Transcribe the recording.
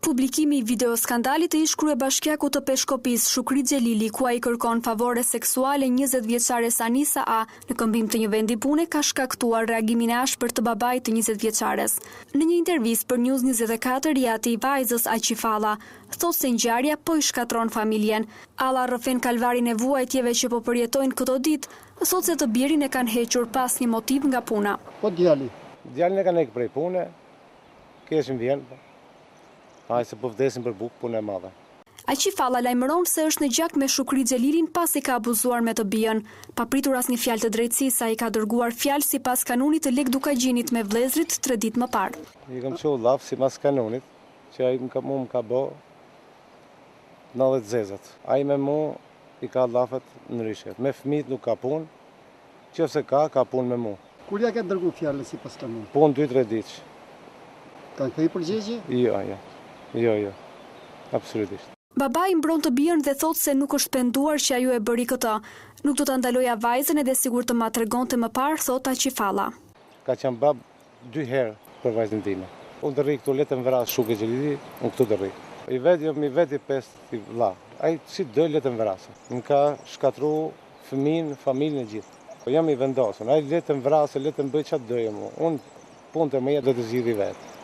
Publikimi i videoskandalit të ish kryebashkiakut të Peshkopis, Shukri Xhelili, ku ai kërkon favore seksuale 20 vjeçare Anisa A në këmbim të një vendi pune, ka shkaktuar reagimin e ashpër të babait të 20 vjeçares. Në një intervistë për News 24, jati i vajzës Aqi Falla thotë se ngjarja po i shkatron familjen. Alla rrëfen kalvarin e vuajtjeve që po përjetojnë këto ditë, thotë se të birin e kanë hequr pas një motiv nga puna. Po djalin e kanë hequr prej pune, keshim vjen. Ai se po vdesin për bukë, punë e madhe. Aqi Falla lajmëron se është në gjak me Shukri Xhelilin pasi ka abuzuar me të bijën. Pa pritur asnjë fjalë të drejtësisë, ai ka dërguar fjalë sipas kanunit të Lek Dukagjinit me vëllezrit 3 ditë më parë. I kam çuar llaf sipas kanunit, që ai më ka bë 90 zezat. Ai me mu i ka llafet ndryshe. Me fëmijët nuk ka punë, nëse ka punë me mu. Kur ja ka dërguar fjalën sipas kanunit? Punë 2-3 ditë. Kanë kthyer përgjigje? Jo, absolutisht. Babai mbron të bijën dhe thotë se nuk është penduar që ajo e bëri këtë. Nuk do ta ndaloja vajzën edhe sigur të ma tregonte më parë, thot Aqi Falla. Ka qenë bab 2 herë për vajzën time. Unë të rri këtu letën vras Shukri Xhelili, unë këtu të rri. I veti 5 vlla. Ai si do letën vrasë. Më ka shkatru fëmin, familjen e gjithë. Po jam i vendosur. Ai letën vrasë, letën bëj çfarë doje mua. Unë punë të mëja do të zgjidhi vetë.